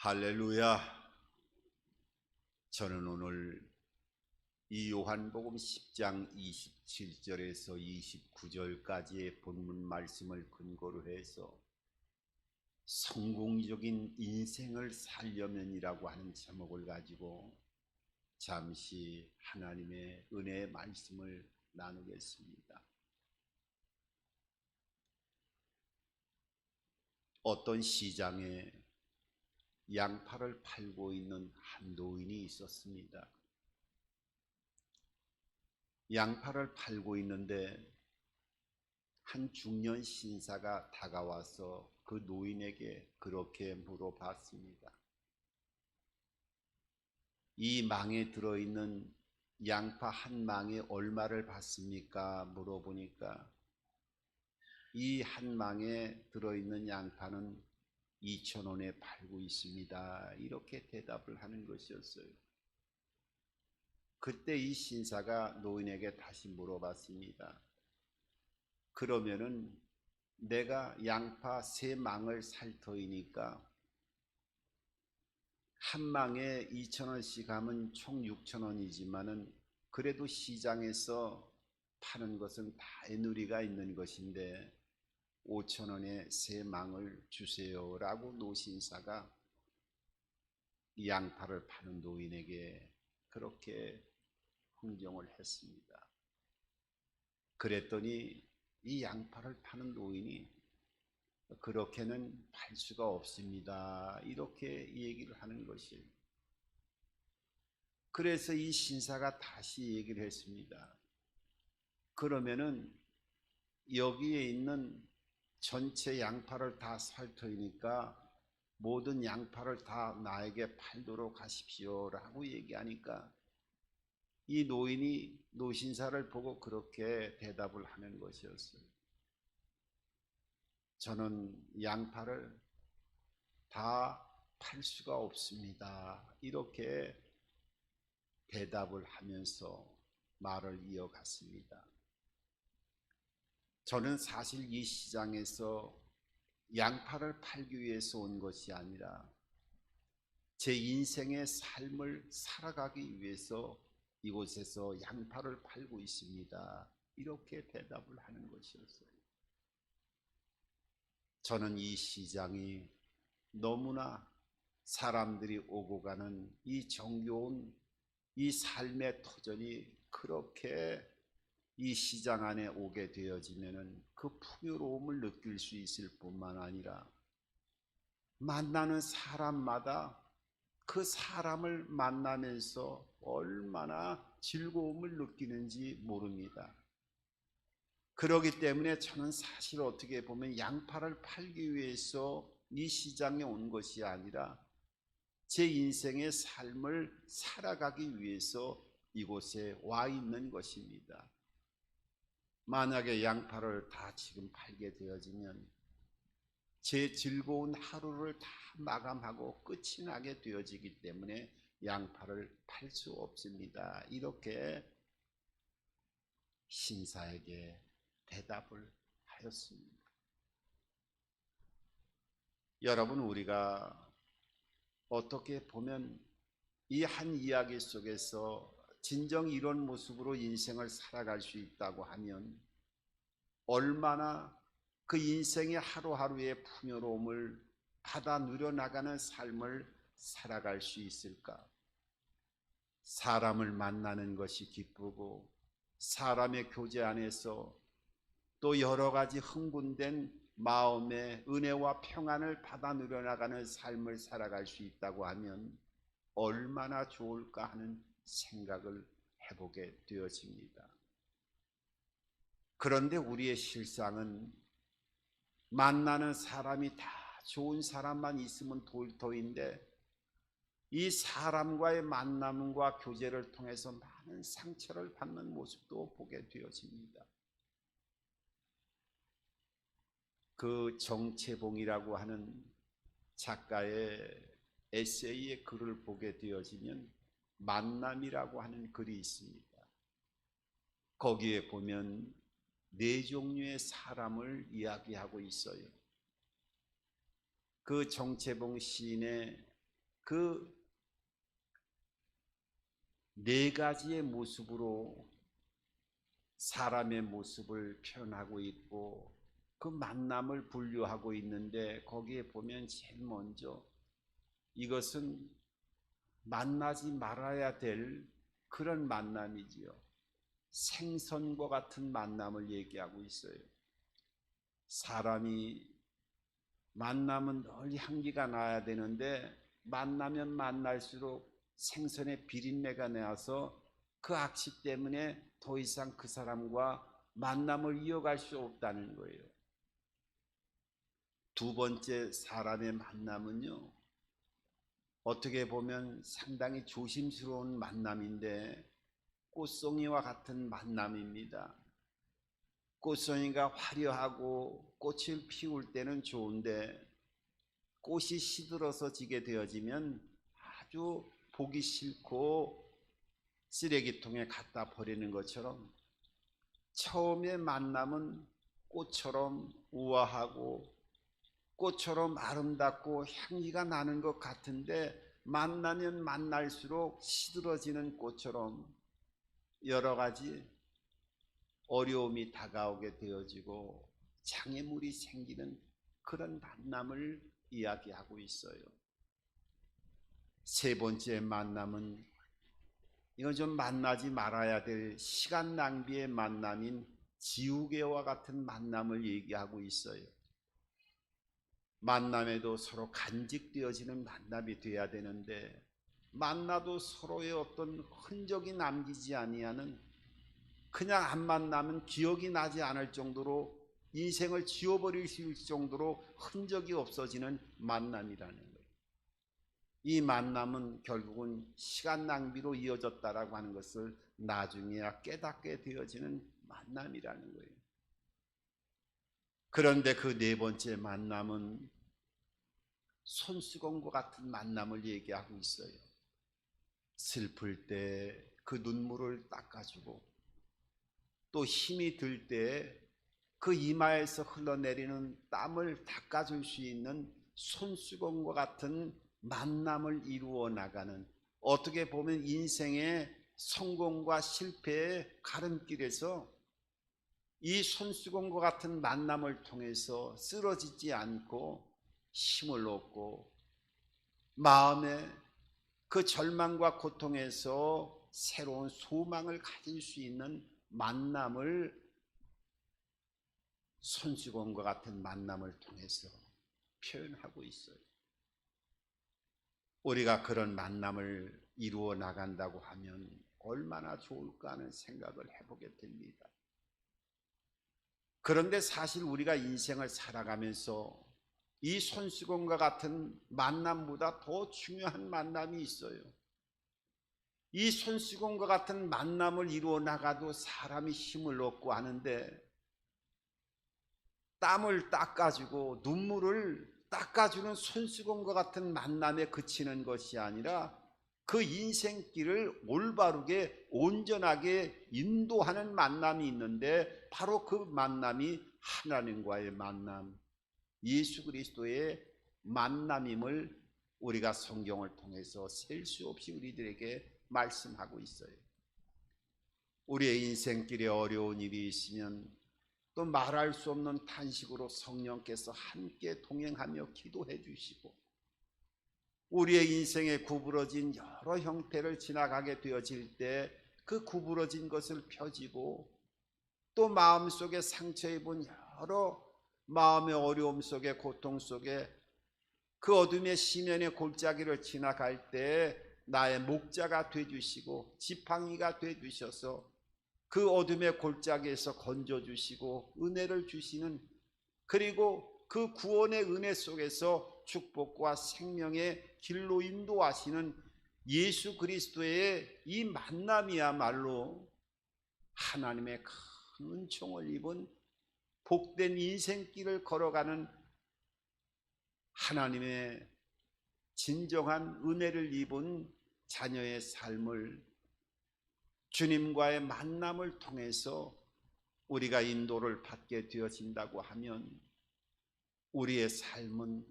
할렐루야. 저는 오늘 이 요한복음 10장 27절에서 29절까지의 본문 말씀을 근거로 해서 성공적인 인생을 살려면이라고 하는 제목을 가지고 잠시 하나님의 은혜의 말씀을 나누겠습니다. 어떤 시장에 양파를 팔고 있는 한 노인이 있었습니다. 양파를 팔고 있는데 한 중년 신사가 다가와서 그 노인에게 그렇게 물어봤습니다. 이 망에 들어있는 양파 한 망에 얼마를 받습니까? 물어보니까 이 한 망에 들어있는 양파는 2,000원에 팔고 있습니다. 이렇게 대답을 하는 것이었어요. 그때 이 신사가 노인에게 다시 물어봤습니다. 그러면은 내가 양파 3망을 살 터이니까 한 망에 2,000원씩 하면 총 6,000원이지만은 그래도 시장에서 파는 것은 다 애누리가 있는 것인데 5,000원에 3망을 주세요 라고 노신사가 양파를 파는 노인에게 그렇게 흥정을 했습니다. 그랬더니 이 양파를 파는 노인이 그렇게는 팔 수가 없습니다. 이렇게 얘기를 하는 것이에요. 그래서 이 신사가 다시 얘기를 했습니다. 그러면은 여기에 있는 전체 양파를 다 살 터이니까 모든 양파를 다 나에게 팔도록 하십시오 라고 얘기하니까 이 노인이 노신사를 보고 그렇게 대답을 하는 것이었어요. 저는 양파를 다 팔 수가 없습니다. 이렇게 대답을 하면서 말을 이어갔습니다. 저는 사실 이 시장에서 양파를 팔기 위해서 온 것이 아니라 제 인생의 삶을 살아가기 위해서 이곳에서 양파를 팔고 있습니다. 이렇게 대답을 하는 것이었어요. 저는 이 시장이 너무나 사람들이 오고 가는 이 정겨운 이 삶의 터전이 그렇게 이 시장 안에 오게 되어지면은 그 풍요로움을 느낄 수 있을 뿐만 아니라 만나는 사람마다 그 사람을 만나면서 얼마나 즐거움을 느끼는지 모릅니다. 그렇기 때문에 저는 사실 어떻게 보면 양파를 팔기 위해서 이 시장에 온 것이 아니라 제 인생의 삶을 살아가기 위해서 이곳에 와 있는 것입니다. 만약에 양파를 다 지금 팔게 되어지면 제 즐거운 하루를 다 마감하고 끝이 나게 되어지기 때문에 양파를 팔 수 없습니다. 이렇게 신사에게 대답을 하였습니다. 여러분, 우리가 어떻게 보면 이 한 이야기 속에서 진정 이런 모습으로 인생을 살아갈 수 있다고 하면 얼마나 그 인생의 하루하루의 풍요로움을 받아 누려나가는 삶을 살아갈 수 있을까? 사람을 만나는 것이 기쁘고 사람의 교제 안에서 또 여러 가지 흥분된 마음의 은혜와 평안을 받아 누려나가는 삶을 살아갈 수 있다고 하면 얼마나 좋을까 하는 생각을 해보게 되어집니다. 그런데 우리의 실상은 만나는 사람이 다 좋은 사람만 있으면 돌터인데 이 사람과의 만남과 교제를 통해서 많은 상처를 받는 모습도 보게 되어집니다. 그 정채봉이라고 하는 작가의 에세이의 글을 보게 되어지면 만남이라고 하는 글이 있습니다. 거기에 보면 4종류의 사람을 이야기하고 있어요. 그 정채봉 시인의 그 네 가지의 모습으로 사람의 모습을 표현하고 있고 그 만남을 분류하고 있는데, 거기에 보면 제일 먼저 이것은 만나지 말아야 될 그런 만남이지요. 생선과 같은 만남을 얘기하고 있어요. 사람이 만나면 널리 향기가 나야 되는데 만나면 만날수록 생선의 비린내가 나서 그 악취 때문에 더 이상 그 사람과 만남을 이어갈 수 없다는 거예요. 두 번째, 사람의 만남은요, 어떻게 보면 상당히 조심스러운 만남인데 꽃송이와 같은 만남입니다. 꽃송이가 화려하고 꽃을 피울 때는 좋은데 꽃이 시들어서 지게 되어지면 아주 보기 싫고 쓰레기통에 갖다 버리는 것처럼, 처음에 만남은 꽃처럼 우아하고 꽃처럼 아름답고 향기가 나는 것 같은데 만나면 만날수록 시들어지는 꽃처럼 여러 가지 어려움이 다가오게 되어지고 장애물이 생기는 그런 만남을 이야기하고 있어요. 세 번째 만남은, 이건 좀 만나지 말아야 될 시간 낭비의 만남인 지우개와 같은 만남을 얘기하고 있어요. 만남에도 서로 간직되어지는 만남이 돼야 되는데 만나도 서로의 어떤 흔적이 남기지 아니하는, 그냥 안 만나면 기억이 나지 않을 정도로 인생을 지워버릴 수 있을 정도로 흔적이 없어지는 만남이라는 거예요. 이 만남은 결국은 시간 낭비로 이어졌다라고 하는 것을 나중에야 깨닫게 되어지는 만남이라는 거예요. 그런데 그 네 번째 만남은 손수건과 같은 만남을 얘기하고 있어요. 슬플 때 그 눈물을 닦아주고 또 힘이 들 때 그 이마에서 흘러내리는 땀을 닦아줄 수 있는 손수건과 같은 만남을 이루어 나가는, 어떻게 보면 인생의 성공과 실패의 가름길에서 이 손수건과 같은 만남을 통해서 쓰러지지 않고 힘을 얻고 마음의 그 절망과 고통에서 새로운 소망을 가질 수 있는 만남을, 손수건과 같은 만남을 통해서 표현하고 있어요. 우리가 그런 만남을 이루어 나간다고 하면 얼마나 좋을까 하는 생각을 해보게 됩니다. 그런데 사실 우리가 인생을 살아가면서 이 손수건과 같은 만남보다 더 중요한 만남이 있어요. 이 손수건과 같은 만남을 이루어 나가도 사람이 힘을 얻고 하는데, 땀을 닦아주고 눈물을 닦아주는 손수건과 같은 만남에 그치는 것이 아니라 그 인생길을 올바르게 온전하게 인도하는 만남이 있는데, 바로 그 만남이 하나님과의 만남, 예수 그리스도의 만남임을 우리가 성경을 통해서 셀 수 없이 우리들에게 말씀하고 있어요. 우리의 인생길에 어려운 일이 있으면 또 말할 수 없는 탄식으로 성령께서 함께 동행하며 기도해 주시고, 우리의 인생에 구부러진 여러 형태를 지나가게 되어질 때 그 구부러진 것을 펴지고, 또 마음속에 상처 입은 여러 마음의 어려움 속에, 고통 속에 그 어둠의 심연의 골짜기를 지나갈 때 나의 목자가 되주시고 지팡이가 되주셔서 그 어둠의 골짜기에서 건져주시고 은혜를 주시는, 그리고 그 구원의 은혜 속에서 축복과 생명의 길로 인도하시는 예수 그리스도의 이 만남이야말로 하나님의 큰 은총을 입은 복된 인생길을 걸어가는, 하나님의 진정한 은혜를 입은 자녀의 삶을 주님과의 만남을 통해서 우리가 인도를 받게 되어진다고 하면 우리의 삶은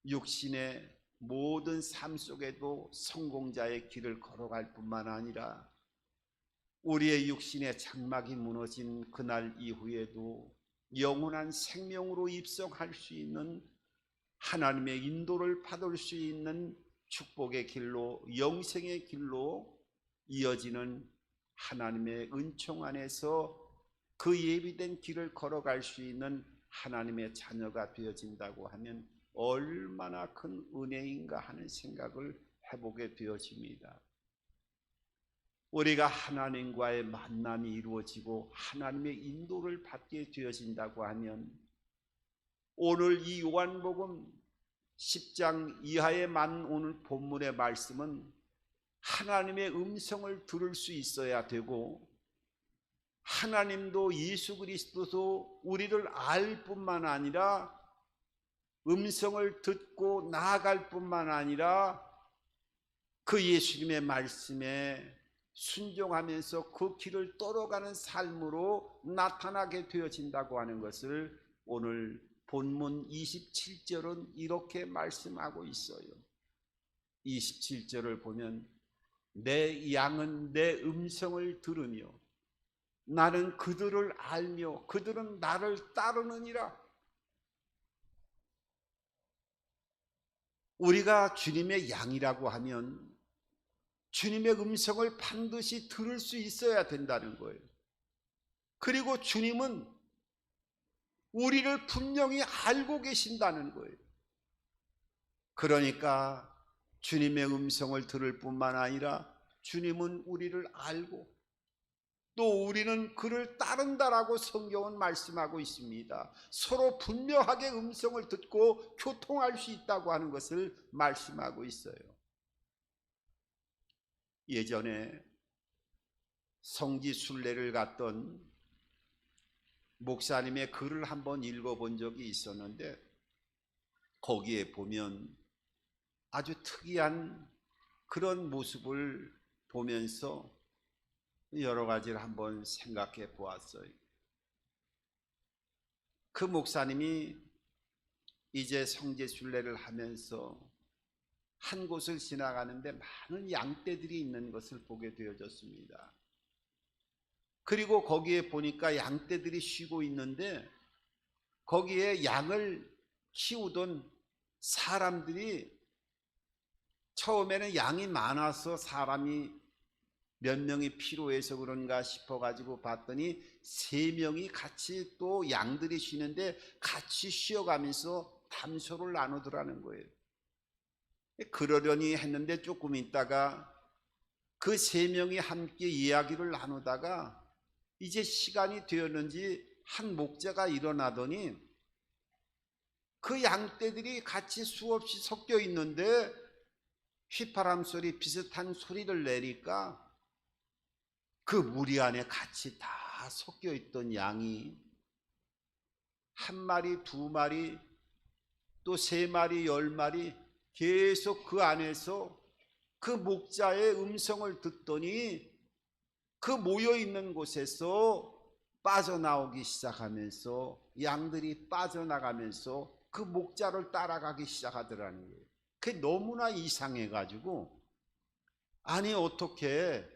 육신의 모든 삶 속에도 성공자의 길을 걸어갈 뿐만 아니라 우리의 육신의 장막이 무너진 그날 이후에도 영원한 생명으로 입성할 수 있는 하나님의 인도를 받을 수 있는 축복의 길로, 영생의 길로 이어지는 하나님의 은총 안에서 그 예비된 길을 걸어갈 수 있는 하나님의 자녀가 되어진다고 하면 얼마나 큰 은혜인가 하는 생각을 해보게 되어집니다. 우리가 하나님과의 만남이 이루어지고 하나님의 인도를 받게 되어진다고 하면 오늘 이 요한복음 10장 이하의 오늘 본문의 말씀은 하나님의 음성을 들을 수 있어야 되고 하나님도 예수 그리스도도 우리를 알 뿐만 아니라 음성을 듣고 나아갈 뿐만 아니라 그 예수님의 말씀에 순종하면서 그 길을 떨어가는 삶으로 나타나게 되어진다고 하는 것을 오늘 본문 27절은 이렇게 말씀하고 있어요. 27절을 보면 내 양은 내 음성을 들으며 나는 그들을 알며 그들은 나를 따르느니라. 우리가 주님의 양이라고 하면 주님의 음성을 반드시 들을 수 있어야 된다는 거예요. 그리고 주님은 우리를 분명히 알고 계신다는 거예요. 그러니까 주님의 음성을 들을 뿐만 아니라 주님은 우리를 알고 또 우리는 그를 따른다라고 성경은 말씀하고 있습니다. 서로 분명하게 음성을 듣고 교통할 수 있다고 하는 것을 말씀하고 있어요. 예전에 성지 순례를 갔던 목사님의 글을 한번 읽어본 적이 있었는데 거기에 보면 아주 특이한 그런 모습을 보면서 여러 가지를 한번 생각해 보았어요. 그 목사님이 이제 성지 순례를 하면서 한 곳을 지나가는데 많은 양떼들이 있는 것을 보게 되어졌습니다. 그리고 거기에 보니까 양떼들이 쉬고 있는데 거기에 양을 키우던 사람들이 처음에는 양이 많아서 사람이 몇 명이 필요해서 그런가 싶어가지고 봤더니 3명이 같이 또 양들이 쉬는데 같이 쉬어가면서 담소를 나누더라는 거예요. 그러려니 했는데 조금 있다가 그 3명이 함께 이야기를 나누다가 이제 시간이 되었는지 한 목자가 일어나더니 그 양떼들이 같이 수없이 섞여 있는데 휘파람 소리 비슷한 소리를 내니까 그 무리 안에 같이 다 섞여 있던 양이 1마리, 2마리, 또 3마리, 10마리 계속 그 안에서 그 목자의 음성을 듣더니 그 모여있는 곳에서 빠져나오기 시작하면서 양들이 빠져나가면서 그 목자를 따라가기 시작하더라는 거예요. 그게 너무나 이상해가지고 아니 어떻게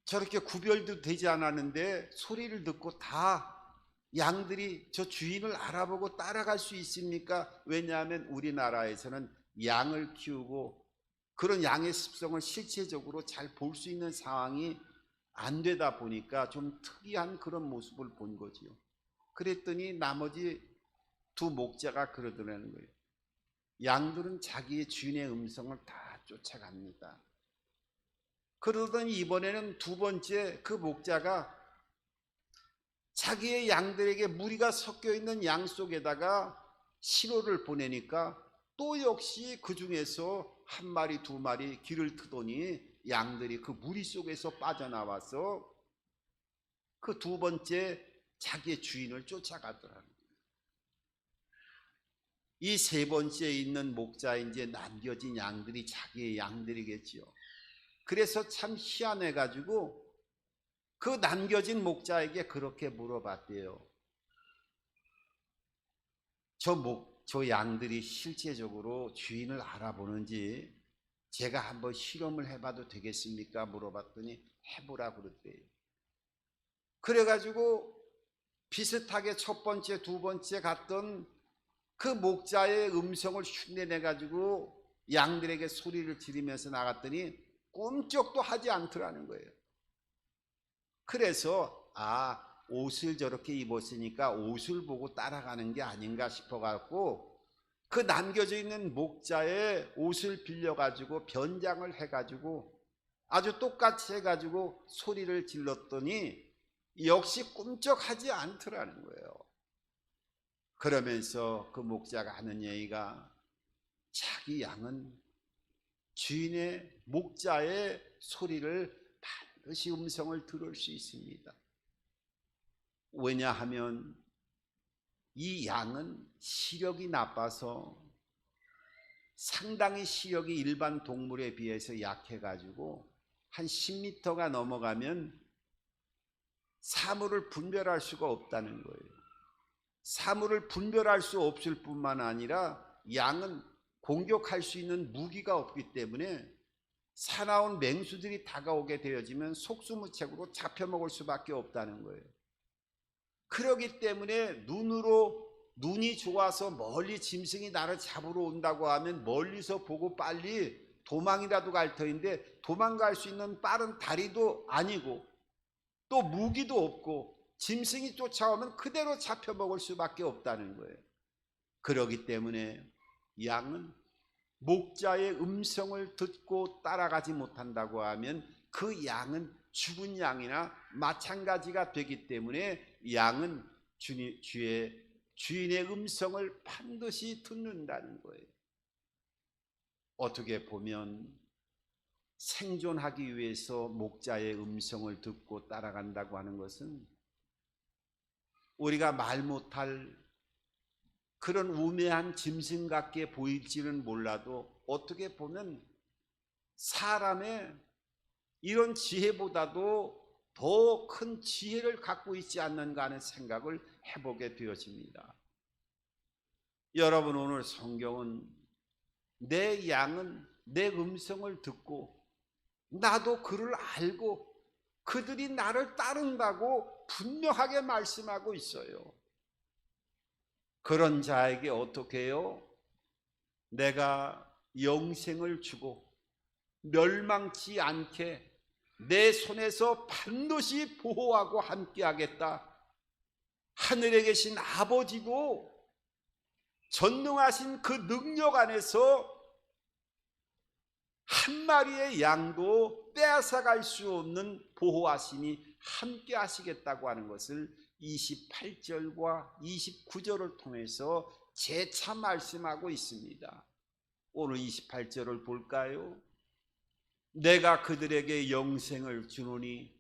저렇게 구별도 되지 않았는데 소리를 듣고 다 양들이 저 주인을 알아보고 따라갈 수 있습니까? 왜냐하면 우리나라에서는 양을 키우고 그런 양의 습성을 실체적으로 잘 볼 수 있는 상황이 안 되다 보니까 좀 특이한 그런 모습을 본 거지요. 그랬더니 나머지 2 목자가 그러더라는 거예요. 양들은 자기의 주인의 음성을 다 쫓아갑니다. 그러더니 이번에는 2번째 그 목자가 자기의 양들에게 무리가 섞여 있는 양 속에다가 신호를 보내니까 또 역시 그 중에서 1마리, 2마리 길을 트더니 양들이 그 무리 속에서 빠져나와서 그 2번째 자기의 주인을 쫓아가더라는 거예요. 이 3번째에 있는 목자에 이제 남겨진 양들이 자기의 양들이겠지요. 그래서 참 희한해가지고 그 남겨진 목자에게 그렇게 물어봤대요. 저 양들이 실제적으로 주인을 알아보는지 제가 한번 실험을 해봐도 되겠습니까? 물어봤더니 해보라 그러더래요. 그래가지고 비슷하게 첫 번째, 두 번째 갔던 그 목자의 음성을 흉내내가지고 양들에게 소리를 지르면서 나갔더니 꿈쩍도 하지 않더라는 거예요. 그래서 옷을 저렇게 입었으니까 옷을 보고 따라가는 게 아닌가 싶어갖고 그 남겨져 있는 목자의 옷을 빌려가지고 변장을 해가지고 아주 똑같이 해가지고 소리를 질렀더니 역시 꿈쩍하지 않더라는 거예요. 그러면서 그 목자가 하는 얘기가 자기 양은 주인의 목자의 소리를 반드시 음성을 들을 수 있습니다. 왜냐하면 이 양은 시력이 나빠서 상당히 시력이 일반 동물에 비해서 약해가지고 한 10m가 넘어가면 사물을 분별할 수가 없다는 거예요. 사물을 분별할 수 없을 뿐만 아니라 양은 공격할 수 있는 무기가 없기 때문에 사나운 맹수들이 다가오게 되어지면 속수무책으로 잡혀먹을 수밖에 없다는 거예요. 그러기 때문에 눈이 좋아서 멀리 짐승이 나를 잡으러 온다고 하면 멀리서 보고 빨리 도망이라도 갈 터인데 도망갈 수 있는 빠른 다리도 아니고 또 무기도 없고 짐승이 쫓아오면 그대로 잡혀먹을 수밖에 없다는 거예요. 그러기 때문에 양은 목자의 음성을 듣고 따라가지 못한다고 하면 그 양은 죽은 양이나 마찬가지가 되기 때문에 양은 주인의 음성을 반드시 듣는다는 거예요. 어떻게 보면 생존하기 위해서 목자의 음성을 듣고 따라간다고 하는 것은 우리가 말 못할 그런 우매한 짐승 같게 보일지는 몰라도 어떻게 보면 사람의 이런 지혜보다도 더 큰 지혜를 갖고 있지 않는가 하는 생각을 해보게 되어집니다. 여러분, 오늘 성경은 내 양은 내 음성을 듣고 나도 그를 알고 그들이 나를 따른다고 분명하게 말씀하고 있어요. 그런 자에게 어떻게 해요? 내가 영생을 주고 멸망치 않게 내 손에서 반드시 보호하고 함께하겠다. 하늘에 계신 아버지도 전능하신 그 능력 안에서 한 마리의 양도 빼앗아갈 수 없는 보호하심이 함께 하시겠다고 하는 것을 28절과 29절을 통해서 재차 말씀하고 있습니다. 오늘 28절을 볼까요? 내가 그들에게 영생을 주노니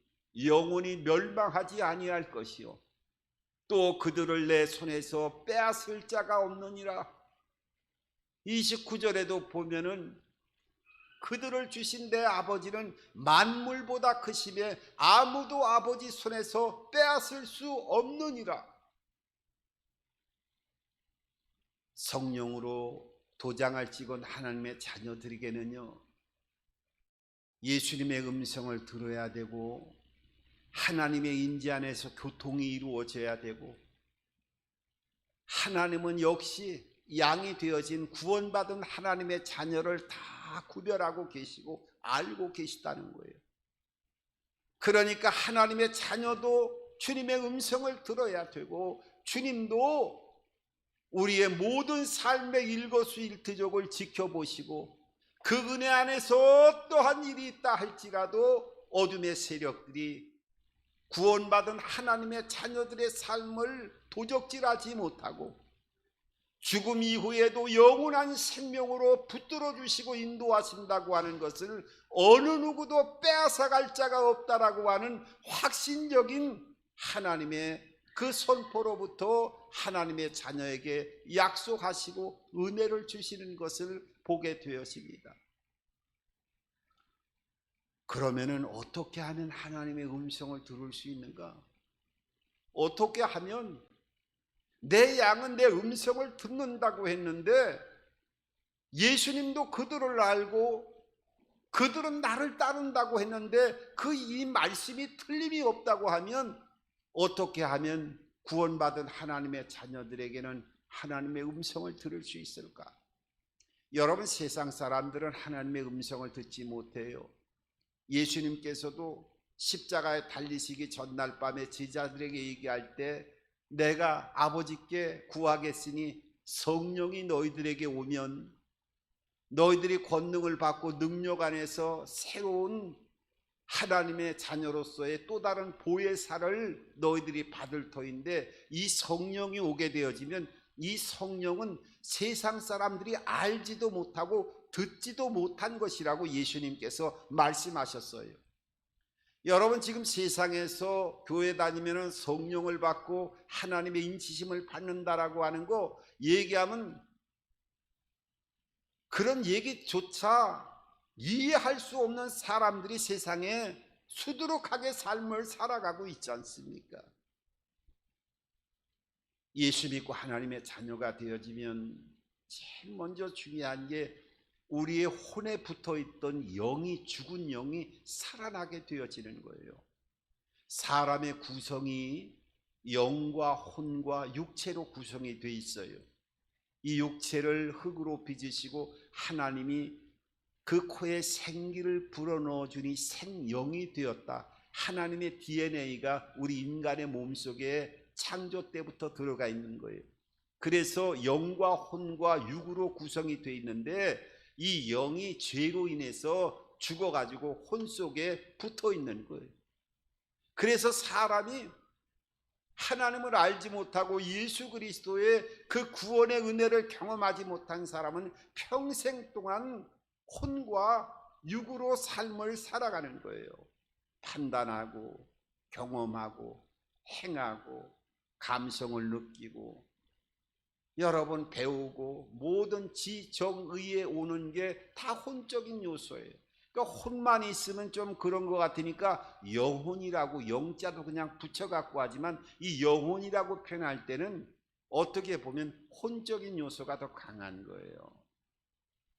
영원히 멸망하지 아니할 것이요 또 그들을 내 손에서 빼앗을 자가 없느니라. 29절에도 보면은 그들을 주신 내 아버지는 만물보다 크심에 아무도 아버지 손에서 빼앗을 수 없느니라. 성령으로 도장을 찍은 하나님의 자녀들에게는요, 예수님의 음성을 들어야 되고 하나님의 인지 안에서 교통이 이루어져야 되고 하나님은 역시 양이 되어진 구원받은 하나님의 자녀를 다 구별하고 계시고 알고 계시다는 거예요. 그러니까 하나님의 자녀도 주님의 음성을 들어야 되고 주님도 우리의 모든 삶의 일거수일투족을 지켜보시고 그 은혜 안에서 어떠한 일이 있다 할지라도 어둠의 세력들이 구원받은 하나님의 자녀들의 삶을 도적질하지 못하고 죽음 이후에도 영원한 생명으로 붙들어 주시고 인도하신다고 하는 것을 어느 누구도 빼앗아갈 자가 없다라고 하는 확신적인 하나님의 그 선포로부터 하나님의 자녀에게 약속하시고 은혜를 주시는 것을 보게 되었습니다. 그러면은 어떻게 하면 하나님의 음성을 들을 수 있는가? 어떻게 하면 내 양은 내 음성을 듣는다고 했는데 예수님도 그들을 알고 그들은 나를 따른다고 했는데 그 이 말씀이 틀림이 없다고 하면 어떻게 하면 구원받은 하나님의 자녀들에게는 하나님의 음성을 들을 수 있을까? 여러분, 세상 사람들은 하나님의 음성을 듣지 못해요. 예수님께서도 십자가에 달리시기 전날 밤에 제자들에게 얘기할 때 내가 아버지께 구하겠으니 성령이 너희들에게 오면 너희들이 권능을 받고 능력 안에서 새로운 하나님의 자녀로서의 또 다른 보혜사를 너희들이 받을 터인데 이 성령이 오게 되어지면 이 성령은 세상 사람들이 알지도 못하고 듣지도 못한 것이라고 예수님께서 말씀하셨어요. 여러분, 지금 세상에서 교회 다니면 성령을 받고 하나님의 인치심을 받는다라고 하는 거 얘기하면 그런 얘기조차 이해할 수 없는 사람들이 세상에 수두룩하게 삶을 살아가고 있지 않습니까? 예수 믿고 하나님의 자녀가 되어지면 제일 먼저 중요한 게 우리의 혼에 붙어있던 영이, 죽은 영이 살아나게 되어지는 거예요. 사람의 구성이 영과 혼과 육체로 구성이 되어 있어요. 이 육체를 흙으로 빚으시고 하나님이 그 코에 생기를 불어넣어 주니 생영이 되었다. 하나님의 DNA가 우리 인간의 몸속에 창조 때부터 들어가 있는 거예요. 그래서 영과 혼과 육으로 구성이 되어 있는데 이 영이 죄로 인해서 죽어가지고 혼 속에 붙어 있는 거예요. 그래서 사람이 하나님을 알지 못하고 예수 그리스도의 그 구원의 은혜를 경험하지 못한 사람은 평생 동안 혼과 육으로 삶을 살아가는 거예요. 판단하고 경험하고 행하고 감성을 느끼고 여러분 배우고 모든 지정의에 오는 게 다 혼적인 요소예요. 그러니까 혼만 있으면 좀 그런 것 같으니까 영혼이라고 영자도 그냥 붙여갖고 하지만 이 영혼이라고 표현할 때는 어떻게 보면 혼적인 요소가 더 강한 거예요.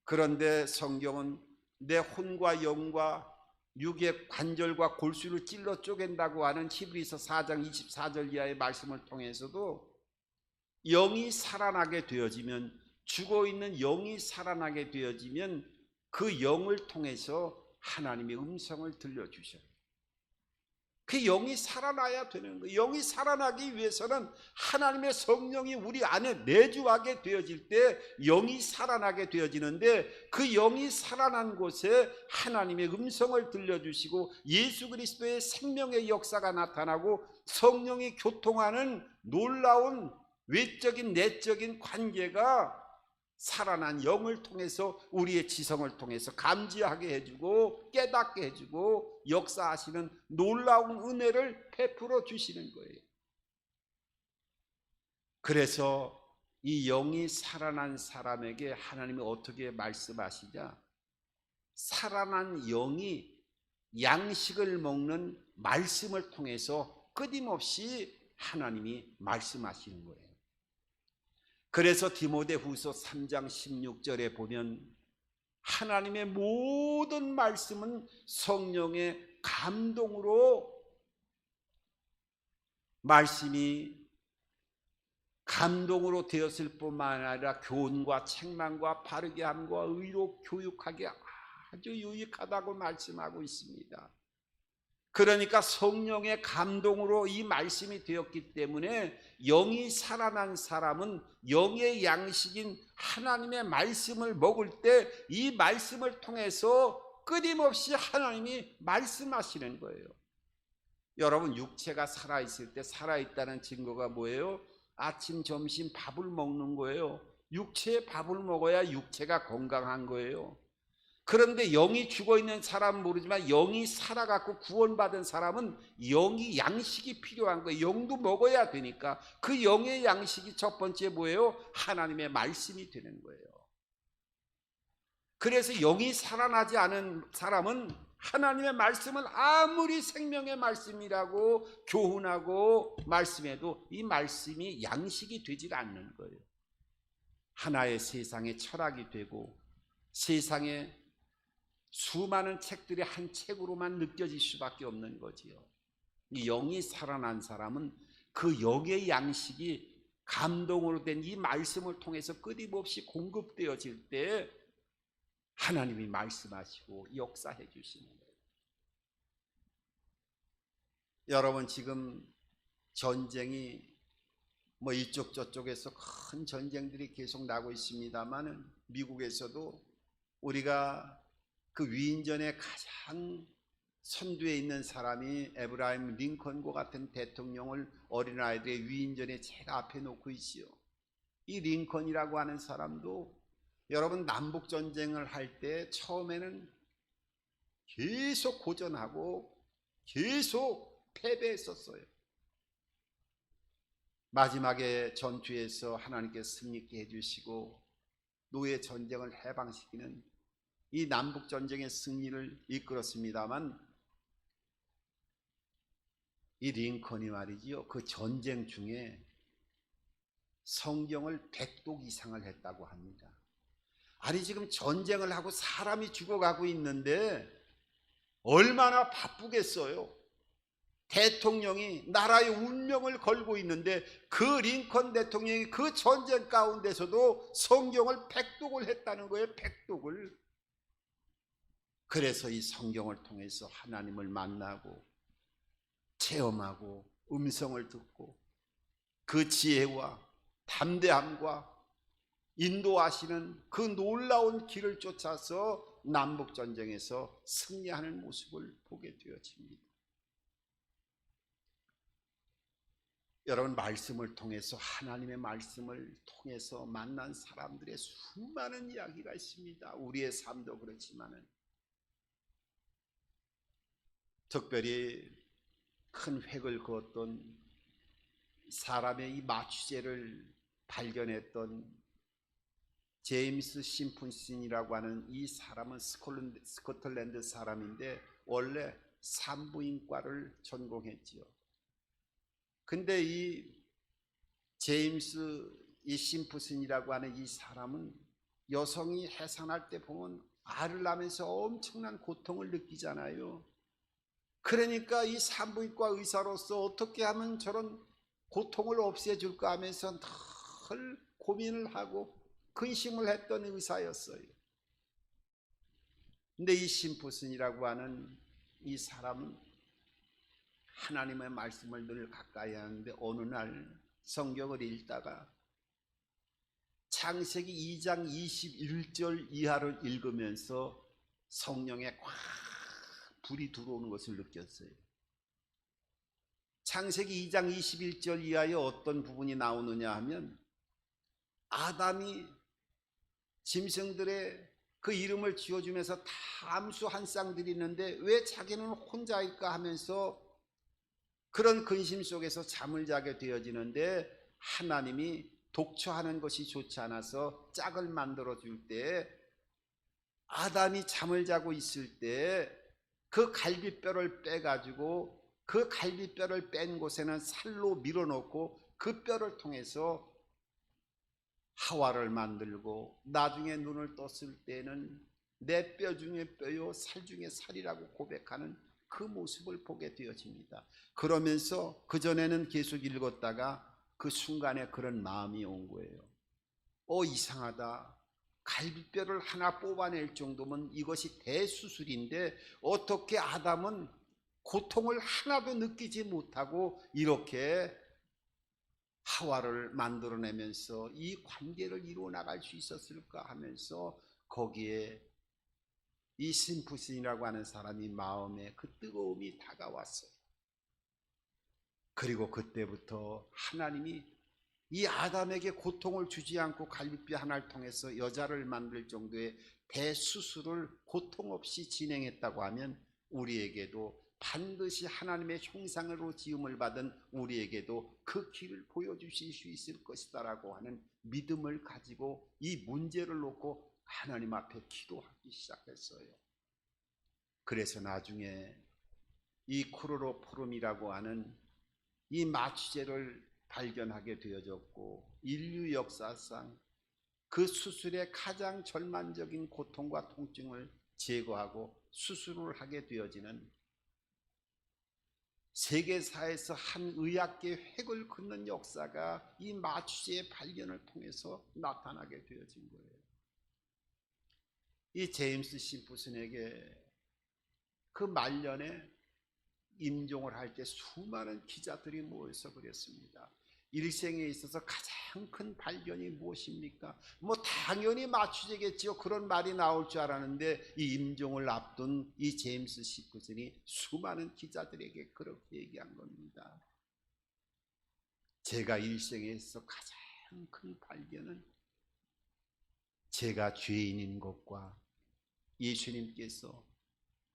그런데 성경은 내 혼과 영과 육의 관절과 골수를 찔러 쪼갠다고 하는 히브리서 4장 24절 이하의 말씀을 통해서도 영이 살아나게 되어지면 죽어있는 영이 살아나게 되어지면 그 영을 통해서 하나님의 음성을 들려주셔요. 그 영이 살아나야 되는 거예요. 영이 살아나기 위해서는 하나님의 성령이 우리 안에 내주하게 되어질 때 영이 살아나게 되어지는데 그 영이 살아난 곳에 하나님의 음성을 들려주시고 예수 그리스도의 생명의 역사가 나타나고 성령이 교통하는 놀라운 외적인 내적인 관계가 살아난 영을 통해서 우리의 지성을 통해서 감지하게 해주고 깨닫게 해주고 역사하시는 놀라운 은혜를 베풀어 주시는 거예요. 그래서 이 영이 살아난 사람에게 하나님이 어떻게 말씀하시냐? 살아난 영이 양식을 먹는 말씀을 통해서 끊임없이 하나님이 말씀하시는 거예요. 그래서 디모데후서 3장 16절에 보면 하나님의 모든 말씀은 성령의 감동으로 말씀이 감동으로 되었을 뿐만 아니라 교훈과 책망과 바르게 함과 의로 교육하게 아주 유익하다고 말씀하고 있습니다. 그러니까 성령의 감동으로 이 말씀이 되었기 때문에 영이 살아난 사람은 영의 양식인 하나님의 말씀을 먹을 때 이 말씀을 통해서 끊임없이 하나님이 말씀하시는 거예요. 여러분, 육체가 살아있을 때 살아있다는 증거가 뭐예요? 아침, 점심 밥을 먹는 거예요. 육체의 밥을 먹어야 육체가 건강한 거예요. 그런데 영이 죽어있는 사람은 모르지만 영이 살아갖고 구원받은 사람은 영이 양식이 필요한 거예요. 영도 먹어야 되니까 그 영의 양식이 첫 번째 뭐예요? 하나님의 말씀이 되는 거예요. 그래서 영이 살아나지 않은 사람은 하나님의 말씀을 아무리 생명의 말씀이라고 교훈하고 말씀해도 이 말씀이 양식이 되질 않는 거예요. 하나의 세상의 철학이 되고 세상의 수많은 책들이 한 책으로만 느껴질 수밖에 없는 거지요. 이 영이 살아난 사람은 그 영의 양식이 감동으로 된 이 말씀을 통해서 끊임없이 공급되어질 때 하나님이 말씀하시고 역사해 주시는 거예요. 여러분, 지금 전쟁이 이쪽 저쪽에서 큰 전쟁들이 계속 나고 있습니다만 미국에서도 우리가 그 위인전에 가장 선두에 있는 사람이 에브라임 링컨과 같은 대통령을 어린아이들의 위인전에 제가 앞에 놓고 있지요. 이 링컨이라고 하는 사람도 여러분 남북전쟁을 할 때 처음에는 계속 고전하고 계속 패배했었어요. 마지막에 전투에서 하나님께서 승리케 해주시고 노예 전쟁을 해방시키는 이 남북전쟁의 승리를 이끌었습니다만 이 링컨이 말이지요, 그 전쟁 중에 성경을 100독 이상을 했다고 합니다. 아니 지금 전쟁을 하고 사람이 죽어가고 있는데 얼마나 바쁘겠어요. 대통령이 나라의 운명을 걸고 있는데 그 링컨 대통령이 그 전쟁 가운데서도 성경을 100독을 했다는 거예요. 100독을. 그래서 이 성경을 통해서 하나님을 만나고 체험하고 음성을 듣고 그 지혜와 담대함과 인도하시는 그 놀라운 길을 쫓아서 남북전쟁에서 승리하는 모습을 보게 되어집니다. 여러분, 말씀을 통해서 하나님의 말씀을 통해서 만난 사람들의 수많은 이야기가 있습니다. 우리의 삶도 그렇지만은 특별히 큰 획을 그었던 사람의 이 마취제를 발견했던 제임스 심프슨이라고 하는 이 사람은 스코틀랜드 사람인데 원래 산부인과를 전공했지요. 근데 이 제임스 심프슨이라고 하는 이 사람은 여성이 해산할 때 보면 알을 낳으면서 엄청난 고통을 느끼잖아요. 그러니까 이 산부인과 의사로서 어떻게 하면 저런 고통을 없애줄까 하면서 늘 고민을 하고 근심을 했던 의사였어요. 근데 이 심프슨이라고 하는 이 사람은 하나님의 말씀을 늘 가까이 하는데 어느 날 성경을 읽다가 창세기 2장 21절 이하를 읽으면서 성령에 꽉 불이 들어오는 것을 느꼈어요. 창세기 2장 21절 이하에 어떤 부분이 나오느냐 하면 아담이 짐승들의 그 이름을 지어주면서 다 암수 한 쌍들이 있는데 왜 자기는 혼자일까 하면서 그런 근심 속에서 잠을 자게 되어지는데 하나님이 독처하는 것이 좋지 않아서 짝을 만들어 줄 때 아담이 잠을 자고 있을 때 그 갈비뼈를 빼가지고 그 갈비뼈를 뺀 곳에는 살로 밀어넣고 그 뼈를 통해서 하와를 만들고 나중에 눈을 떴을 때는 내 뼈 중에 뼈요 살 중에 살이라고 고백하는 그 모습을 보게 되어집니다. 그러면서 그전에는 계속 읽었다가 그 순간에 그런 마음이 온 거예요. 이상하다. 갈비뼈를 하나 뽑아낼 정도면 이것이 대수술인데 어떻게 아담은 고통을 하나도 느끼지 못하고 이렇게 하와를 만들어내면서 이 관계를 이루어 나갈 수 있었을까 하면서 거기에 이 심프슨이라고 하는 사람이 마음에 그 뜨거움이 다가왔어요. 그리고 그때부터 하나님이 이 아담에게 고통을 주지 않고 갈비뼈 하나를 통해서 여자를 만들 정도의 대수술을 고통 없이 진행했다고 하면 우리에게도 반드시 하나님의 형상으로 지음을 받은 우리에게도 그 길을 보여주실 수 있을 것이다 라고 하는 믿음을 가지고 이 문제를 놓고 하나님 앞에 기도하기 시작했어요. 그래서 나중에 이 크로로포름이라고 하는 이 마취제를 발견하게 되어졌고, 인류 역사상 그 수술의 가장 절망적인 고통과 통증을 제거하고 수술을 하게 되어지는, 세계사에서 한 의학계의 획을 긋는 역사가 이 마취제의 발견을 통해서 나타나게 되어진 거예요. 이 제임스 심프슨에게 그 말년에 임종을 할 때 수많은 기자들이 모여서 그랬습니다. 일생에 있어서 가장 큰 발견이 무엇입니까? 뭐 당연히 마취제겠지요. 그런 말이 나올 줄 알았는데, 이 임종을 앞둔 이 제임스 심프슨이 수많은 기자들에게 그렇게 얘기한 겁니다. 제가 일생에 있어서 가장 큰 발견은 제가 죄인인 것과 예수님께서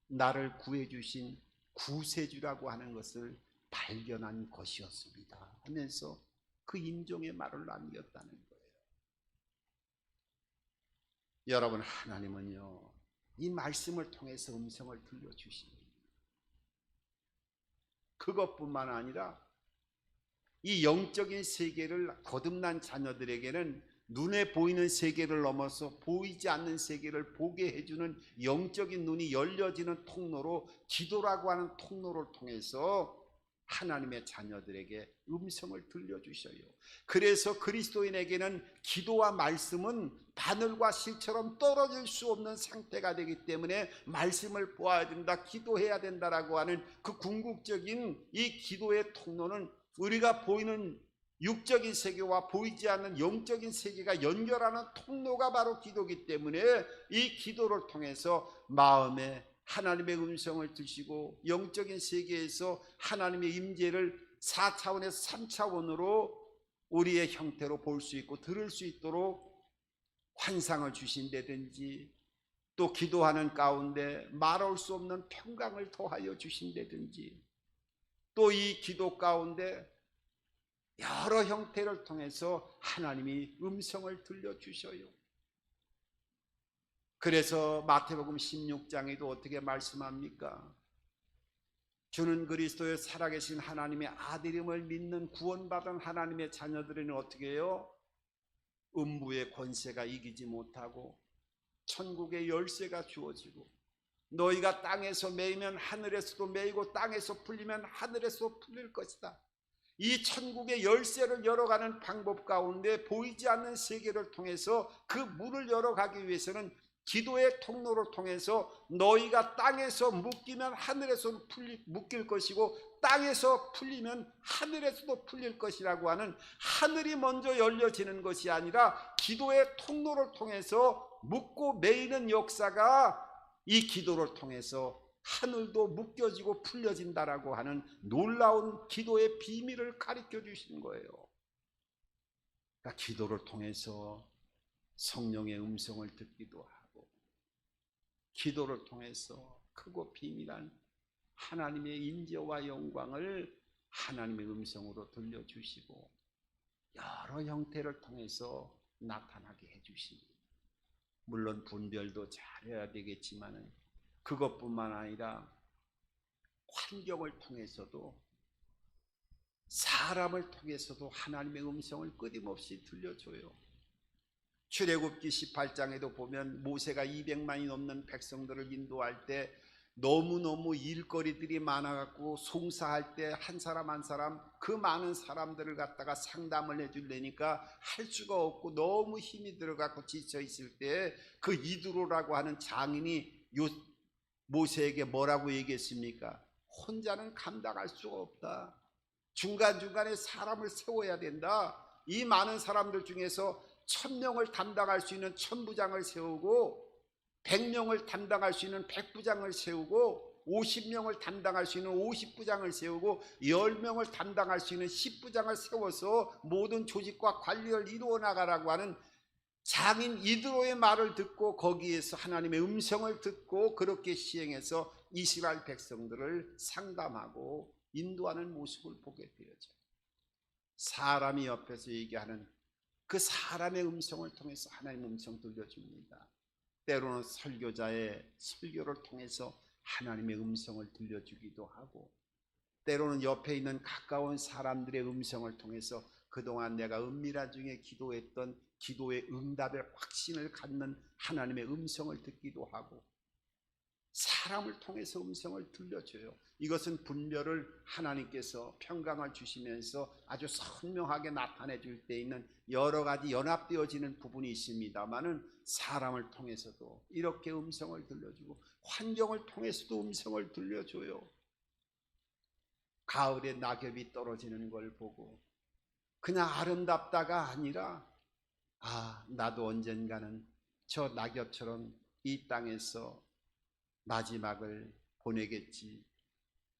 나를 구해주신 구세주라고 하는 것을 발견한 것이었습니다 하면서 그 임종의 말을 남겼다는 거예요. 여러분, 하나님은요, 이 말씀을 통해서 음성을 들려주십니다. 그것뿐만 아니라 이 영적인 세계를 거듭난 자녀들에게는 눈에 보이는 세계를 넘어서 보이지 않는 세계를 보게 해주는 영적인 눈이 열려지는 통로로, 기도라고 하는 통로를 통해서 하나님의 자녀들에게 음성을 들려주셔요. 그래서 그리스도인에게는 기도와 말씀은 바늘과 실처럼 떨어질 수 없는 상태가 되기 때문에 말씀을 보아야 된다, 기도해야 된다라고 하는 그 궁극적인 이 기도의 통로는, 우리가 보이는 육적인 세계와 보이지 않는 영적인 세계가 연결하는 통로가 바로 기도이기 때문에, 이 기도를 통해서 마음에 하나님의 음성을 드시고 영적인 세계에서 하나님의 임재를 4차원에서 3차원으로 우리의 형태로 볼 수 있고 들을 수 있도록 환상을 주신다든지, 또 기도하는 가운데 말할 수 없는 평강을 더하여 주신다든지, 또 이 기도 가운데 여러 형태를 통해서 하나님이 음성을 들려주셔요. 그래서 마태복음 16장에도 어떻게 말씀합니까? 주는 그리스도의 살아계신 하나님의 아들임을 믿는 구원받은 하나님의 자녀들은 어떻게 해요? 음부의 권세가 이기지 못하고 천국의 열쇠가 주어지고, 너희가 땅에서 매이면 하늘에서도 매이고 땅에서 풀리면 하늘에서도 풀릴 것이다. 이 천국의 열쇠를 열어가는 방법 가운데 보이지 않는 세계를 통해서 그 문을 열어가기 위해서는 기도의 통로를 통해서 너희가 땅에서 묶이면 하늘에서 묶일 것이고 땅에서 풀리면 하늘에서도 풀릴 것이라고 하는, 하늘이 먼저 열려지는 것이 아니라 기도의 통로를 통해서 묶고 매이는 역사가 이 기도를 통해서 하늘도 묶여지고 풀려진다라고 하는 놀라운 기도의 비밀을 가르쳐 주신 거예요. 그러니까 기도를 통해서 성령의 음성을 듣기도 하고, 기도를 통해서 크고 비밀한 하나님의 임재와 영광을 하나님의 음성으로 들려주시고 여러 형태를 통해서 나타나게 해주십니다. 물론 분별도 잘해야 되겠지만 그것뿐만 아니라 환경을 통해서도, 사람을 통해서도 하나님의 음성을 끊임없이 들려줘요. 출애굽기 18장에도 보면 모세가 200만이 넘는 백성들을 인도할 때 너무너무 일거리들이 많아갖고 송사할 때 한 사람 한 사람 그 많은 사람들을 갖다가 상담을 해주려니까 할 수가 없고 너무 힘이 들어갖고 지쳐 있을 때 그 이드로라고 하는 장인이 모세에게 뭐라고 얘기했습니까? 혼자는 감당할 수가 없다. 중간중간에 사람을 세워야 된다. 이 많은 사람들 중에서 1000명을 담당할 수 있는 천부장을 세우고 100명을 담당할 수 있는 백부장을 세우고 50명을 담당할 수 있는 50부장을 세우고 10명을 담당할 수 있는 10부장을 세워서 모든 조직과 관리를 이루어 나가라고 하는 장인 이드로의 말을 듣고 거기에서 하나님의 음성을 듣고 그렇게 시행해서 이스라엘 백성들을 상담하고 인도하는 모습을 보게 되어져요. 사람이 옆에서 얘기하는 그 사람의 음성을 통해서 하나님의 음성 들려줍니다. 때로는 설교자의 설교를 통해서 하나님의 음성을 들려주기도 하고, 때로는 옆에 있는 가까운 사람들의 음성을 통해서 그동안 내가 은밀한 중에 기도했던 기도의 응답의 확신을 갖는 하나님의 음성을 듣기도 하고, 사람을 통해서 음성을 들려줘요. 이것은 분별을 하나님께서 평강을 주시면서 아주 선명하게 나타내 줄 때 있는 여러 가지 연합되어지는 부분이 있습니다만은, 사람을 통해서도 이렇게 음성을 들려주고 환경을 통해서도 음성을 들려줘요. 가을에 낙엽이 떨어지는 걸 보고 그냥 아름답다가 아니라, 아, 나도 언젠가는 저 낙엽처럼 이 땅에서 마지막을 보내겠지.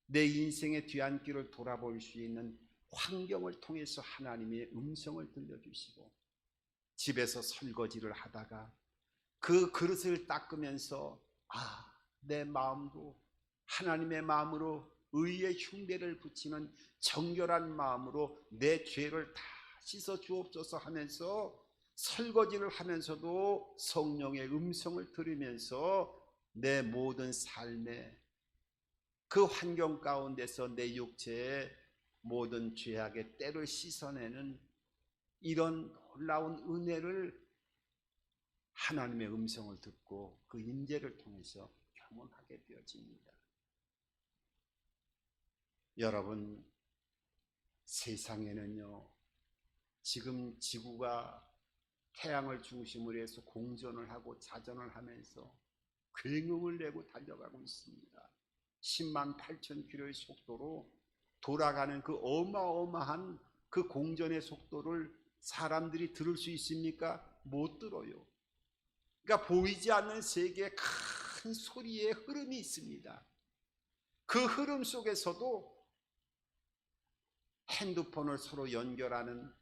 내 인생의 뒤안길을 돌아볼 수 있는 환경을 통해서 하나님의 음성을 들려주시고, 집에서 설거지를 하다가 그 그릇을 닦으면서, 아, 내 마음도 하나님의 마음으로 의의 흉배를 붙이는 정결한 마음으로 내 죄를 다 씻어 주옵소서 하면서 설거지를 하면서도 성령의 음성을 들으면서 내 모든 삶에 그 환경 가운데서 내 육체의 모든 죄악의 때를 씻어내는 이런 놀라운 은혜를 하나님의 음성을 듣고 그 임재를 통해서 경험하게 되어집니다. 여러분, 세상에는요, 지금 지구가 태양을 중심으로 해서 공전을 하고 자전을 하면서 굉음을 내고 달려가고 있습니다. 10만 8천 킬로의 속도로 돌아가는 그 어마어마한 그 공전의 속도를 사람들이 들을 수 있습니까? 못 들어요. 그러니까 보이지 않는 세계에 큰 소리의 흐름이 있습니다. 그 흐름 속에서도 핸드폰을 서로 연결하는,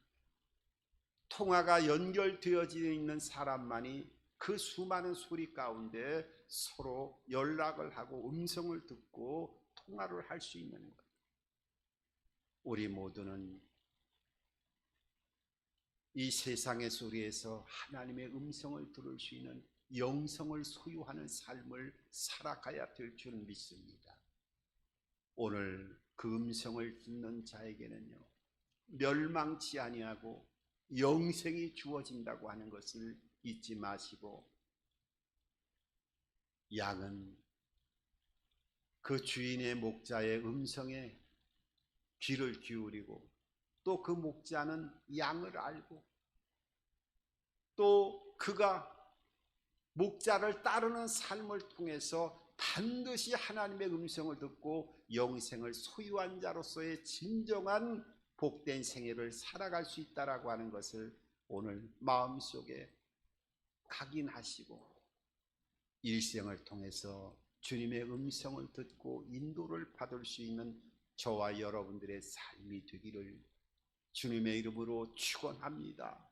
통화가 연결되어져 있는 사람만이 그 수많은 소리 가운데 서로 연락을 하고 음성을 듣고 통화를 할 수 있는 것. 우리 모두는 이 세상의 소리에서 하나님의 음성을 들을 수 있는 영성을 소유하는 삶을 살아가야 될 줄 믿습니다. 오늘 그 음성을 듣는 자에게는요, 멸망치 아니하고 영생이 주어진다고 하는 것을 잊지 마시고, 양은 그 주인의 목자의 음성에 귀를 기울이고, 또 그 목자는 양을 알고, 또 그가 목자를 따르는 삶을 통해서 반드시 하나님의 음성을 듣고 영생을 소유한 자로서의 진정한 복된 생애를 살아갈 수 있다라고 하는 것을 오늘 마음속에 각인하시고, 일생을 통해서 주님의 음성을 듣고 인도를 받을 수 있는 저와 여러분들의 삶이 되기를 주님의 이름으로 축원합니다.